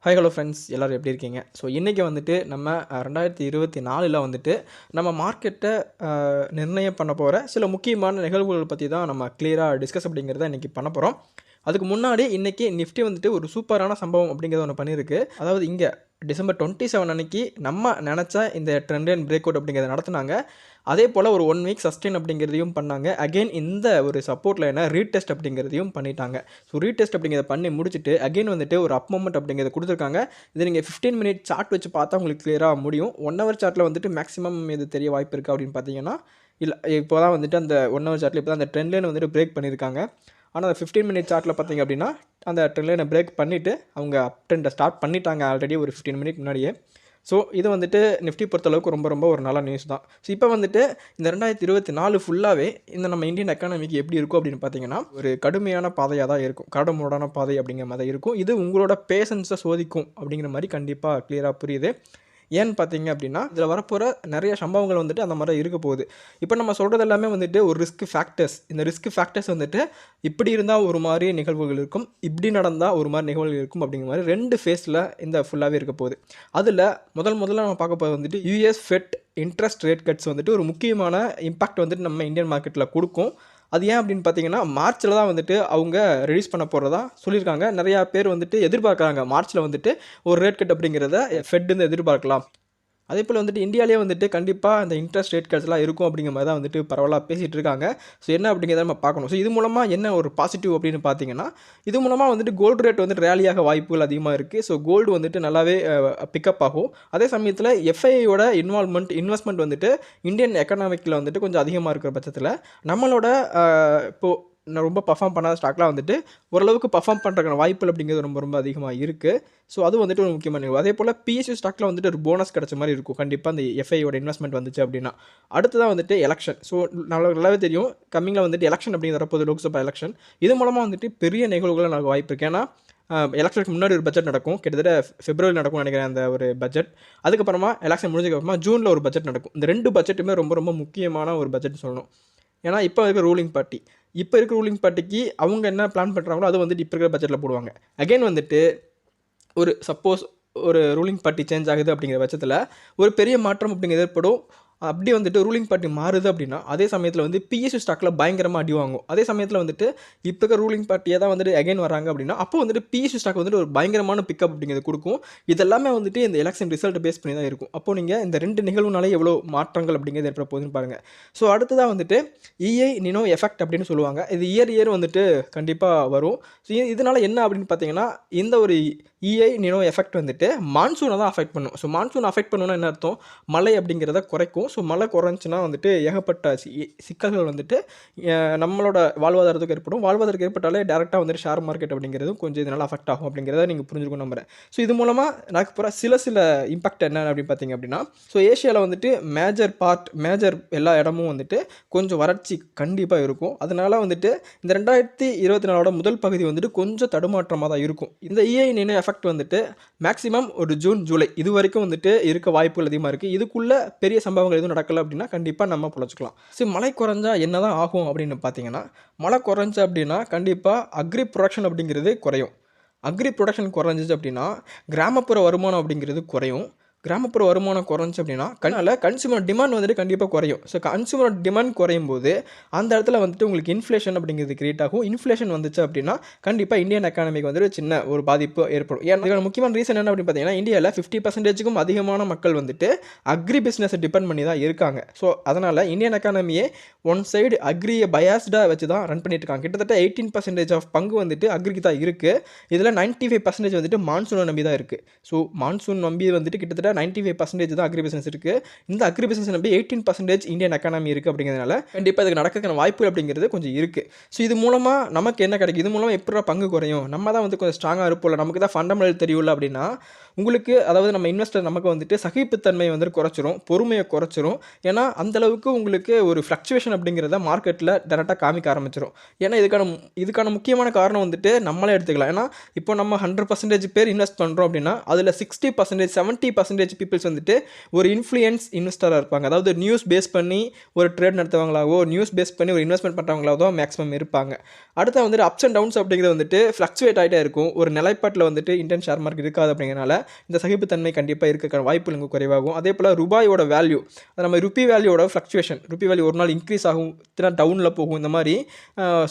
Hi hello friends எல்லோரும் எப்படி இருக்கீங்க? ஸோ இன்றைக்கி வந்துட்டு நம்ம 2024 வந்துட்டு நம்ம மார்க்கெட்டை நிர்ணயம் பண்ண போகிற சில முக்கியமான நிகழ்வுகள் பற்றி தான் நம்ம கிளியராக டிஸ்கஸ் அப்படிங்கிறத இன்றைக்கி பண்ண போகிறோம். அதுக்கு முன்னாடி இன்றைக்கி நிஃப்டி வந்துட்டு ஒரு சூப்பரான சம்பவம் அப்படிங்கிறத ஒன்று பண்ணியிருக்கு. அதாவது இங்கே டிசம்பர் 27 அன்னைக்கு நம்ம நினச்ச இந்த ட்ரெண்ட் அண்ட் பிரேக் அவுட் அப்படிங்கிறத நடத்துனாங்க. அதே போல் ஒரு 1 வீக் சஸ்டெயின் அப்படிங்கிறதையும் பண்ணாங்க. அகெயின் இந்த ஒரு சப்போர்ட் லைனை ரீடெஸ்ட் அப்படிங்கிறதையும் பண்ணிட்டாங்க. ஸோ ரீடெஸ்ட் அப்படிங்கிறத பண்ணி முடிச்சுட்டு அகெயின் வந்துட்டு ஒரு அப் மூமெண்ட் அப்படிங்கிறத கொடுத்துருக்காங்க. இது நீங்கள் 15 மினிட் சார்ட் வச்சு பார்த்தா உங்களுக்கு கிளியராக முடியும். 1 ஹவர் சார்ட்டில் வந்துட்டு மேக்ஸிமம் இது தெரிய வாய்ப்பு இருக்குது அப்படின்னு பார்த்தீங்கன்னா இல்லை. இப்போ தான் வந்துட்டு அந்த 1 ஹவர் சார்ட்டில் இப்போ தான் அந்த ட்ரெண்ட் லைன் வந்துட்டு பிரேக் பண்ணியிருக்காங்க. ஆனால் அந்த 15 மினிட் சார்ட்டில் பார்த்தீங்க அப்படின்னா அந்த ட்ரெண்ட் லைனை பிரேக் பண்ணிவிட்டு அவங்க அப் ட்ரெண்டை ஸ்டார்ட் பண்ணிட்டாங்க ஆல்ரெடி ஒரு 15 மினிட் முன்னாடியே. ஸோ இது வந்துட்டு நிஃப்டி பொறுத்தளவுக்கு ரொம்ப ஒரு நல்ல நியூஸ் தான். ஸோ இப்போ வந்துட்டு இந்த 2024 ஃபுல்லாகவே இந்த நம்ம இந்தியன் எக்கானமிக்கு எப்படி இருக்கும் அப்படின்னு பார்த்தீங்கன்னா ஒரு கடுமையான பாதையாக தான் இருக்கும். கரடுமுரடான பாதை அப்படிங்கிற மாதிரி இருக்கும். இது உங்களோட பேஷன்ஸை சோதிக்கும் அப்படிங்கிற மாதிரி கண்டிப்பாக கிளியராக புரியுது. ஏன்னு பார்த்தீங்க அப்படின்னா இதில் வரப்போகிற நிறைய சம்பவங்கள் வந்துட்டு அந்த மாதிரி இருக்க போகுது. இப்போ நம்ம சொல்கிறது எல்லாமே வந்துட்டு ஒரு ரிஸ்க் ஃபேக்டர்ஸ். இந்த ரிஸ்க் ஃபேக்டர்ஸ் வந்துட்டு இப்படி இருந்தால் ஒரு மாதிரி நிகழ்வுகள் இருக்கும், இப்படி நடந்தால் ஒரு மாதிரி நிகழ்வுகள் இருக்கும் அப்படிங்கிற மாதிரி 2 ஃபேஸில் இந்த ஃபுல்லாகவே இருக்க போகுது. அதில் முதல்ல நம்ம பார்க்க போகிறது வந்துட்டு US fed interest rate cuts வந்துட்டு ஒரு முக்கியமான இம்பாக்ட் வந்துட்டு நம்ம இந்தியன் மார்க்கெட்டில் கொடுக்கும். அது ஏன் அப்படின்னு பார்த்தீங்கன்னா மார்ச்சில் தான் வந்துட்டு அவங்க ரிலீஸ் பண்ண போகிறதா சொல்லியிருக்காங்க. நிறையா பேர் வந்துட்டு எதிர்பார்க்குறாங்க மார்ச்சில் வந்துட்டு ஒரு ரேட் கட் அப்படிங்கிறத ஃபெட் வந்து எதிர்பார்க்கலாம். அதே போல் வந்துட்டு இந்தியாவிலே வந்துட்டு கண்டிப்பாக அந்த இன்ட்ரெஸ்ட் ரேட் கட்ஸ்லாம் இருக்கும் அப்படிங்கிற மாதிரி தான் வந்துட்டு பரவலாக பேசிகிட்டு இருக்காங்க. ஸோ என்ன அப்படிங்கிறத நம்ம பார்க்கணும். ஸோ இது மூலமாக என்ன ஒரு பாசிட்டிவ் அப்படின்னு பார்த்தீங்கன்னா இது மூலமாக வந்துட்டு கோல்டு ரேட் வந்துட்டு ரேலியாக வாய்ப்புகள் அதிகமாக இருக்குது. ஸோ கோல்டு வந்துட்டு நல்லாவே பிக்கப் ஆகும். அதே சமயத்தில் எஃப்ஐயோட இன்வெஸ்ட்மெண்ட் வந்துட்டு இந்தியன் எக்கனாமிக்கில் வந்துட்டு கொஞ்சம் அதிகமாக இருக்கிற பட்சத்தில் நம்மளோட இப்போது ரொம்ப பர்ஃபார்ம் பண்ணாத ஸ்டாக்லாம் வந்துட்டு ஓரளவுக்கு பர்ஃபார்ம் பண்ணுறதுக்கான வாய்ப்புகள் அப்படிங்கிறது ரொம்ப அதிகமாக இருக்குது. ஸோ அது வந்துட்டு ஒரு முக்கியமான நிகழ்வு. அதே போல் பிஎஸ்யூ ஸ்டாக்கில் வந்துட்டு ஒரு போனஸ் கிடச்ச மாதிரி இருக்கும் கண்டிப்பாக அந்த எஃப்ஐயோட இன்வெஸ்ட்மெண்ட் வந்துச்சு அப்படின்னா. அடுத்ததான் வந்துட்டு எலெக்ஷன். ஸோ நல்லாவே தெரியும் கம்மிங்கில் வந்துட்டு எலெக்ஷன் அப்படிங்கிற வரப்போது லோக்சபா எலெக்ஷன். இது மூலமாக வந்துட்டு பெரிய நிகழ்வுகள் நமக்கு வாய்ப்பு இருக்குது. ஏன்னா எலெக்ஷனுக்கு முன்னாடி ஒரு பட்ஜெட் நடக்கும், கிட்டத்தட்ட பிப்ரவரி நடக்கும்னு நினைக்கிறேன் அந்த ஒரு பட்ஜெட். அதுக்கப்புறமா எலெக்ஷன் முடிஞ்சதுக்கப்புறமா ஜூனில் ஒரு பட்ஜெட் நடக்கும். இந்த 2 பட்ஜெட்டுமே ரொம்ப முக்கியமான ஒரு பட்ஜெட் சொல்லணும். ஏன்னா இப்போ இருக்க ரூலிங் பார்ட்டிக்கு அவங்க என்ன பிளான் பண்ணுறாங்களோ அது வந்துட்டு இப்போ இருக்கிற பட்ஜெட்டில் போடுவாங்க. அகைன் வந்துட்டு ஒரு சப்போஸ் ஒரு ரூலிங் பார்ட்டி சேஞ்ச் ஆகுது அப்படிங்கிற பட்சத்தில் ஒரு பெரிய மாற்றம் அப்படிங்கிறது ஏற்படும். அப்படி வந்துட்டு ரூலிங் பார்ட்டி மாறுது அப்படின்னா அதே சமயத்தில் வந்து பிஎஸ்யூ ஸ்டாக்கில் பயங்கரமாக அடி வாங்கும். அதே சமயத்தில் வந்துட்டு இப்போ இருக்க ரூலிங் பார்ட்டியாக தான் வந்துட்டு அகைன் வராங்க அப்படின்னா அப்போ வந்துட்டு பிஎஸ்யூ ஸ்டாக் வந்துட்டு ஒரு பயங்கரமான பிக்கப் அப்படிங்கிறது கொடுக்கும். இதெல்லாமே வந்துட்டு இந்த எலெக்ஷன் ரிசல்ட் பேஸ் பண்ணி தான் இருக்கும். அப்போது நீங்கள் இந்த 2 நிகழ்வுனாலே எவ்வளோ மாற்றங்கள் அப்படிங்கிறது ஏற்பட போகுதுன்னு பாருங்கள். ஸோ அடுத்ததாக வந்துட்டு இஐ நினோ எஃபெக்ட் அப்படின்னு சொல்லுவாங்க. இது இயர் வந்துட்டு கண்டிப்பாக வரும். ஸோ இதனால் என்ன அப்படின்னு பார்த்தீங்கன்னா இந்த ஒரு இஐ நினோ எஃபெக்ட் வந்துட்டு மான்சூனை தான் அஃபெக்ட் பண்ணும். ஸோ மான்சூன் அஃபெக்ட் பண்ணணும்னா என்ன அர்த்தம்? மழை அப்படிங்கிறத குறைக்கும். ஸோ மழை குறைஞ்சின்னா வந்துட்டு ஏகப்பட்ட சிக்கல்கள் வந்துட்டு நம்மளோட வாழ்வாதாரத்துக்கு ஏற்படும். வாழ்வாதாரத்துக்கு ஏற்பட்டாலே டேரெக்டாக வந்துட்டு ஷேர் மார்க்கெட் அப்படிங்கிறதும் கொஞ்சம் இதனால் அஃபெக்ட் ஆகும் அப்படிங்கிறத நீங்கள் புரிஞ்சுக்கணும் நம்புறேன். ஸோ இது மூலமாக நடக்க போகிற சில இம்பாக்ட் என்ன அப்படின்னு பார்த்தீங்க அப்படின்னா ஸோ ஏஷியாவில் வந்துட்டு மேஜர் எல்லா இடமும் வந்துட்டு கொஞ்சம் வறட்சி கண்டிப்பாக இருக்கும். அதனால் வந்துட்டு இந்த 2024 முதல் பகுதி வந்துட்டு கொஞ்சம் தடுமாற்றமாக தான் இருக்கும். இந்த இஐ நினோ எஃபெக்ட் வந்துட்டு மேக்ஸிமம் ஒரு ஜூன் ஜூலை இது வரைக்கும் வந்துட்டு இருக்க வாய்ப்புகள் அதிகமாக இருக்குது. இதுக்குள்ளே பெரிய சம்பவங்கள் எதுவும் நடக்கலை அப்படின்னா கண்டிப்பாக நம்ம பிழைச்சிக்கலாம். சரி, மழை குறைஞ்சா என்ன தான் ஆகும் அப்படின்னு பார்த்தீங்கன்னா மழை குறைஞ்சா அப்படின்னா கண்டிப்பாக அக்ரி ப்ரொடக்ஷன் அப்படிங்கிறது குறையும். அக்ரி ப்ரொடக்ஷன் குறைஞ்சிச்சு அப்படின்னா கிராமப்புற வருமானம் அப்படிங்கிறது குறையும். கிராமப்புற வருமானம் குறைஞ்சி அப்படின்னா கன்சூமர் டிமாண்ட் வந்துட்டு கண்டிப்பாக குறையும். ஸோ கன்சூமர் டிமாண்ட் குறையும் போது அந்த இடத்துல வந்துட்டு உங்களுக்கு இன்ஃப்ளேஷன் அப்படிங்கிறது கிரியேட் ஆகும். இன்ஃப்ளேஷன் வந்துச்சு அப்படின்னா கண்டிப்பாக இந்தியன் எக்கானமிக்கு வந்துட்டு சின்ன ஒரு பாதிப்பு ஏற்படும். ஏன்னா முக்கியமான ரீசன் என்ன அப்படின்னு பார்த்தீங்கன்னா இந்தியாவில் 50% அதிகமான மக்கள் வந்துட்டு அக்ரி பிஸ்னஸை டிபெண்ட் பண்ணி தான் இருக்காங்க. ஸோ அதனால் இந்தியன் எக்கானமியே ஒன் சைடு அக்ரியை பயாஸ்டாக வச்சு தான் ரன் பண்ணிட்டு இருக்காங்க. கிட்டத்தட்ட 18% ஆஃப் பங்கு வந்துட்டு அக்ரிக்கு தான் இருக்குது. இதில் 95% வந்துட்டு மான்சூனை நம்பி தான் இருக்குது. ஸோ மான்சூன் நம்பி வந்துட்டு கிட்டத்தட்ட 95% தான் அக்ரி பிஸ்னஸ் இருக்குது. இந்த அக்ரி பிஸ்னஸ் நம்பி 18% இந்தியன் எக்கானமி இருக்குது. அப்படிங்கிறதுனால கண்டிப்பாக இதுக்கு நடக்கிறதுக்கான வாய்ப்பு அப்படிங்கிறது கொஞ்சம் இருக்குது. ஸோ இது மூலமாக நமக்கு என்ன கிடைக்கும்? இது மூலமாக எப்படி பங்கு குறையும்? நம்ம தான் வந்து கொஞ்சம் ஸ்ட்ராங்காக இருப்போம்ல, நமக்கு தான் ஃபண்டமெண்டல் தெரியும்ல அப்படின்னா உங்களுக்கு அதாவது நம்ம இன்வெஸ்டர் நமக்கு வந்துட்டு சகிப்புத்தன்மை வந்துட்டு குறைச்சிரும், பொறுமையை குறைச்சிரும். ஏன்னா அந்தளவுக்கு உங்களுக்கு ஒரு ஃப்ளக்சுவேஷன் அப்படிங்கிறத மார்க்கெட்டில் டேரெக்டாக காமிக்க ஆரம்பிச்சிடும். ஏன்னா இதுக்கான முக்கியமான காரணம் வந்துட்டு நம்மளே எடுத்துக்கலாம். ஏன்னா இப்போ நம்ம 100% பேர் இன்வெஸ்ட் பண்ணுறோம் அப்படின்னா அதில் 60% 70% பர்சன்டேஜ் பீப்புள்ஸ் வந்துட்டு ஒரு இன்ஃப்ளூயன்ஸ் இன்வெஸ்டராக இருப்பாங்க. அதாவது நியூஸ் பேஸ் பண்ணி ஒரு ட்ரேட் நடத்துவாங்களாவோ, நியூஸ் பேஸ் பண்ணி ஒரு இன்வெஸ்ட்மெண்ட் பண்ணுறவங்களாவோ தான் மேக்ஸிமம் இருப்பாங்க. அடுத்து வந்துட்டு அப்ஸ் அண்ட் டவுன்ஸ் அப்படிங்கிறது வந்துட்டு ஃப்ளக்சுவேட் ஆகிட்டே இருக்கும். ஒரு நிலைப்பாட்டில் வந்துட்டு இந்தியன் ஷேர் மார்க்கெட் இருக்காது. அப்படிங்கிறனால இந்த சகிப்புத்தன்மை கண்டிப்பாக இருக்கிற வாய்ப்புகள் இங்கே குறைவாகும். அதே போல் ரூபாயோட வேல்யூ, நம்ம ருப்பி வேல்யூவோட ஃப்ளக்சுவேஷன், ருப்பி வேல்யூ ஒரு நாள் இன்க்ரீஸ் ஆகும், தினம் டவுனில் போகும். இந்த மாதிரி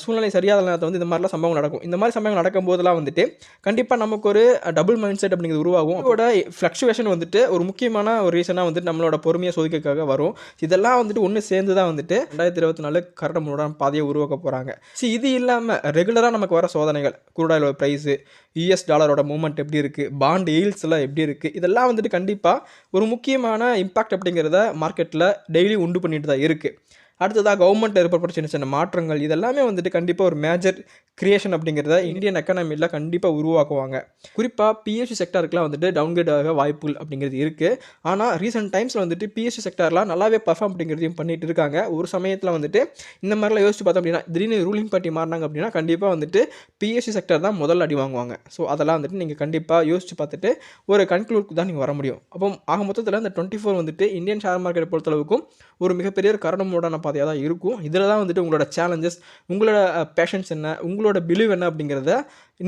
சூழ்நிலை சரியாத நேரத்தில் வந்து இந்த மாதிரிலாம் சம்பவம் நடக்கும். இந்த மாதிரி சம்பவம் நடக்கும் போதெல்லாம் வந்துட்டு கண்டிப்பாக நமக்கு ஒரு டபுள் மைண்ட் செட் அப்படிங்கிறது உருவாகும். அதோட ஃப்ளக்சுவேஷன் வந்துட்டு ஒரு முக்கியமான ஒரு ரீசனாக வந்துட்டு நம்மளோட பொறுமையை சோதிக்கிறதுக்காக வரும். இதெல்லாம் வந்துட்டு ஒன்று சேர்ந்து தான் வந்துட்டு 2024 கரடுமுரடான பாதையை உருவாக்க போகிறாங்க. இது இல்லாமல் ரெகுலராக நமக்கு வர சோதனைகள், க்ரூட் ஆயிலோட ப்ரைஸு, யூஎஸ் டாலரோட மூவ்மெண்ட் எப்படி இருக்குது, பாண்ட் ஈல்ட்ஸ் எல்லாம் எப்படி இருக்குது, இதெல்லாம் வந்துட்டு கண்டிப்பாக ஒரு முக்கியமான இம்பாக்ட் அப்படிங்கிறத மார்க்கெட்டில் டெய்லி உண்டு பண்ணிட்டு தான் இருக்குது. அடுத்ததாக கவர்மெண்ட் ஏற்படுற சின்ன சின்ன மாற்றங்கள் இதெல்லாமே வந்துட்டு கண்டிப்பாக ஒரு மேஜர் கிரியேஷன் அப்படிங்கிறத இந்தியன் எக்கானமியில் கண்டிப்பாக உருவாக்குவாங்க. குறிப்பாக பிஎஸ்சி செக்டாருக்குலாம் வந்துட்டு டவுன்கிரேட் ஆக வாய்ப்புகள் அப்படிங்கிறது இருக்குது. ஆனால் ரீசெண்ட் டைம்ஸில் வந்துட்டு பிஎஸ்சி செக்டார்லாம் நல்லாவே பர்ஃபார்ம் அப்படிங்கிறதையும் பண்ணிட்டு இருக்காங்க. ஒரு சமயத்தில் வந்துட்டு இந்த மாதிரிலாம் யோசிச்சு பார்த்தோம் அப்படின்னா, திடீர்னு ரூலிங் பார்ட்டி மாறினாங்க அப்படின்னா கண்டிப்பாக வந்துட்டு பிஎஸ்சி செக்டார் தான் முதல்ல அடி வாங்குவாங்க. ஸோ அதெல்லாம் வந்துட்டு நீங்கள் கண்டிப்பாக யோசிச்சு பார்த்துட்டு ஒரு கன்க்ளூட்க்கு தான் நீங்கள் வர முடியும். அப்போ ஆக மொத்தத்தில் இந்த 24 வந்துட்டு இந்தியன் ஷேர் மார்க்கெட் பொறுத்தளவுக்கும் ஒரு மிகப்பெரிய கரடுமுரடான பாதையாக தான் இருக்கும். இதில் தான் வந்துட்டு உங்களோட சேலஞ்சஸ், உங்களோட பேஷன்ஸ் என்ன, உங்களோட பிலீவ் என்ன அப்படிங்கிறத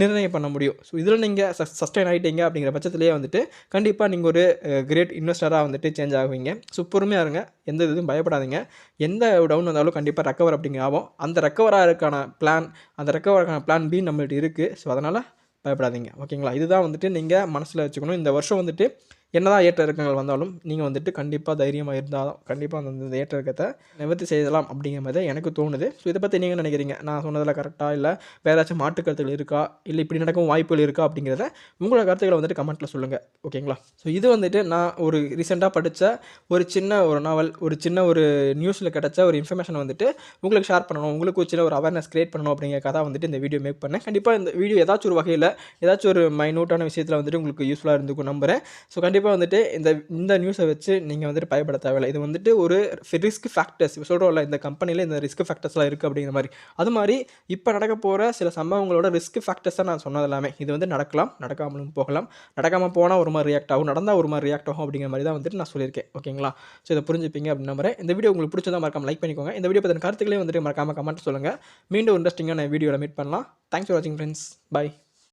நிர்ணயம் பண்ண முடியும். ஸோ இதில் நீங்கள் சஸ்டைன் ஆகிட்டீங்க அப்படிங்கிற பட்சத்துலேயே வந்துட்டு கண்டிப்பாக நீங்கள் ஒரு கிரேட் இன்வெஸ்டராக வந்துட்டு சேஞ்ச் ஆகுவீங்க. ஸோ பொறுமையாக இருங்க, எந்த இதுவும் பயப்படாதீங்க. எந்த டவுன் வந்தாலும் கண்டிப்பாக ரெக்கவர் அப்படிங்கிற ஆகும். அந்த ரெக்கவராக அந்த ரெக்கவரான பிளான் பி நம்மள்ட்ட இருக்குது. ஸோ அதனால் பயப்படாதீங்க. ஓகேங்களா? இதுதான் வந்துட்டு நீங்கள் மனசில் வச்சுக்கணும். இந்த வருஷம் வந்துட்டு என்னதான் ஏற்ற இறக்கங்கள் வந்தாலும் நீங்கள் வந்துட்டு கண்டிப்பாக தைரியமாக இருந்தால் கண்டிப்பாக அந்த ஏற்ற இறக்கத்தை நிவர்த்தி செய்யலாம் அப்படிங்கிற மாதிரி தான் எனக்கு தோணுது. ஸோ இதை பற்றி நீங்கள் நினைக்கிறீங்க? நான் சொன்னதில் கரெக்டாக, இல்லை வேறு ஏதாச்சும் மாற்று கருத்துக்கள் இருக்கா, இல்லை இப்படி நடக்கும் வாய்ப்புகள் இருக்கா அப்படிங்கிறத உங்களோட கருத்துக்களை வந்துட்டு கமெண்ட்டில் சொல்லுங்கள். ஓகேங்களா? ஸோ இது வந்துட்டு நான் ஒரு ரீசெண்டாக படித்த ஒரு சின்ன ஒரு நாவல், ஒரு சின்ன ஒரு நியூஸில் கிடச்ச ஒரு இன்ஃபர்மேஷன் வந்துட்டு உங்களுக்கு ஷேர் பண்ணணும், உங்களுக்கு ஒரு சின்ன ஒரு அவேர்னஸ் கிரியேட் பண்ணணும் அப்படிங்கிறக்காக தான் வந்துட்டு இந்த வீடியோ மேக் பண்ணேன். கண்டிப்பாக இந்த வீடியோ ஏதாச்சும் ஒரு வகையில் ஏதாச்சும் ஒரு மைனூட்டான விஷயத்தில் வந்துட்டு உங்களுக்கு யூஸ்ஃபுல்லாக இருந்துக்கும் நம்புகிறேன். ஸோ கண்டிப்பாக வந்துட்டு இந்த நியூஸை வச்சு நீங்கள் வந்துட்டு பயப்பட தேவையில்லை. இது வந்துட்டு ஒரு ரிஸ்க் ஃபேக்டர்ஸ் இப்போ சொல்கிறோம்ல, இந்த கம்பெனியில் இந்த ரிஸ்க் ஃபேக்டர்ஸ்லாம் இருக்குது அப்படிங்கிற மாதிரி. அது மாதிரி இப்போ நடக்க போகிற சில சம்பவங்களோட ரிஸ்க் ஃபேக்டர்ஸ் தான் நான் சொன்னது எல்லாமே. இது வந்து நடக்கலாம், நடக்காமலும் போகலாம். நடக்காமல் போனால் ஒரு மாதிரி ரியாக்ட் ஆகும், நடந்தால் ஒரு மாதிரி ரியாக்ட் ஆகும் அப்படிங்கிற மாதிரி தான் வந்துட்டு நான் சொல்லியிருக்கேன். ஓகேங்களா? ஸோ இதை புரிஞ்சுப்பீங்க அப்படின்னு நம்புறேன். இந்த வீடியோ உங்களுக்கு பிடிச்சதா மறக்காம லைக் பண்ணிக்கோங்க. இந்த வீடியோ பற்றின கருத்துக்களையும் வந்துட்டு மறக்காம கமெண்ட் சொல்லுங்கள். மீண்டும் இன்ட்ரெஸ்டிங்கான வீடியோவில் மீட் பண்ணலாம். தேங்க்ஸ் ஃபார் வாட்சிங் ஃப்ரெண்ட்ஸ். பை.